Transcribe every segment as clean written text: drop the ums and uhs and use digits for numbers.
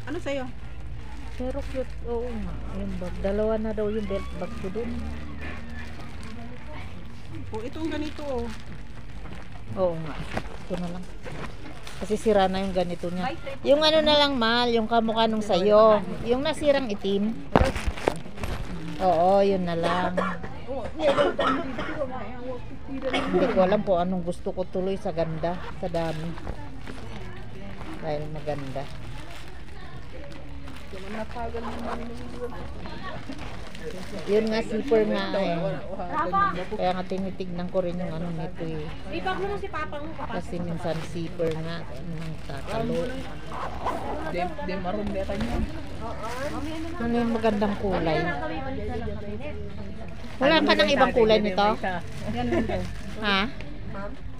Ano sa'yo? Pero cute, oo nga. Yung bag. Dalawa na daw yung belt bag ko dun. Oh, itong ganito oh. Oo nga. Ito na lang. Kasi sira na yung ganito niya. Yung ano na lang, Mal, yung kamukha nung sa'yo. Yung nasirang itim. Oo, yun na lang. Hindi ko alam kung anong gusto ko tuloy sa ganda, sa dami. Dahil maganda. Yun nga, zipper nga eh. Kaya nga tinitignan ko rin yung ano nito eh. Ibang mo si Papa mo. Kasi minsan zipper nga ng tatalo. Di maroon beta niya. Ano yung magandang kulay? Wala ka ng ibang kulay nito? Ha?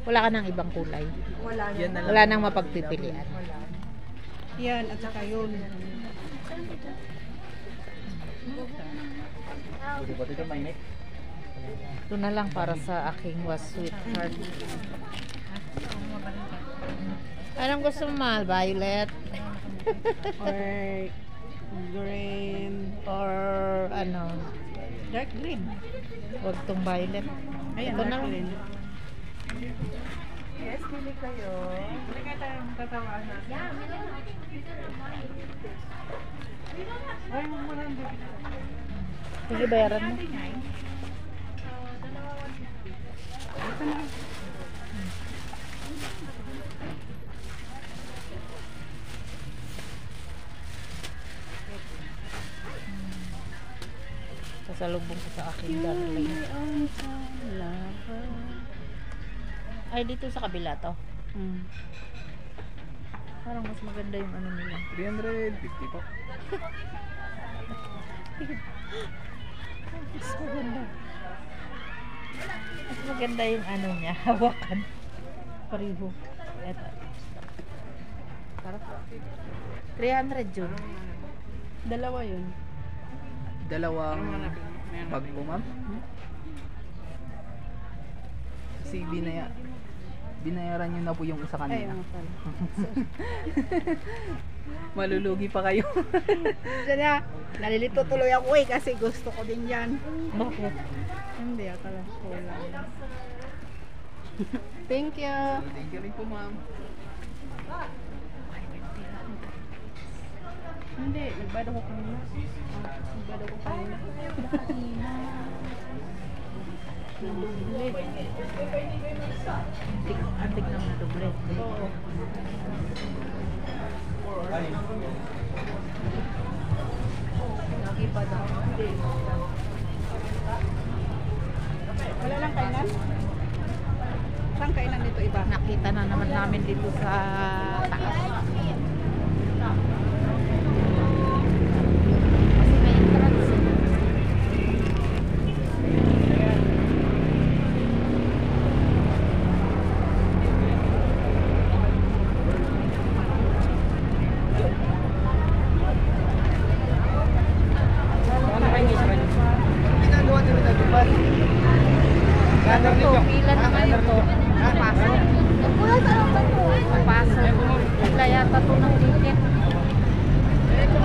Wala ka ng ibang kulay? Wala nang mapagpipilian. Yan, at saka yun. Ito na lang para sa aking was sweetheart. Anong gusto mo, Mal? Violet? Or green. Or ano? Dark green. Huwag tong violet. Ayan, Ito na dark lang. green. Yes, pili kayo. Hindi kayo tayo tatawaan na. Ay, muna hindi. Sige, bayaran mo. Kasalubong ko sa aking darling. Ay, dito sa kabila to. Parang mas maganda yung ano nila. 350 po. Mas maganda. Mas maganda yung ano niya. Hawakan. Pariho. Eto. Parang 300 yun. Dalawa yun. Dalawang bag po, ma'am? Kasi binayaran nyo na po yung isa Ay, kanina. ano pala. Malulugi pa kayo. Diyan nalilito tuloy ako eh kasi gusto ko din yan. Bakit? Hindi, akala ko lang. Thank you. Thank you rin po, ma'am. Hindi, nagbado ko kanina. Nagbado ko kanina. Antik ng doble. Oo. Nakipa daw. Wala lang kainan? Saan kainan dito iba? Nakita na naman namin dito sa taas. Kasi may entrance. Ano to? Pila na ngayon to. Pasok. Pasok. Pila yata to ng ticket. Ito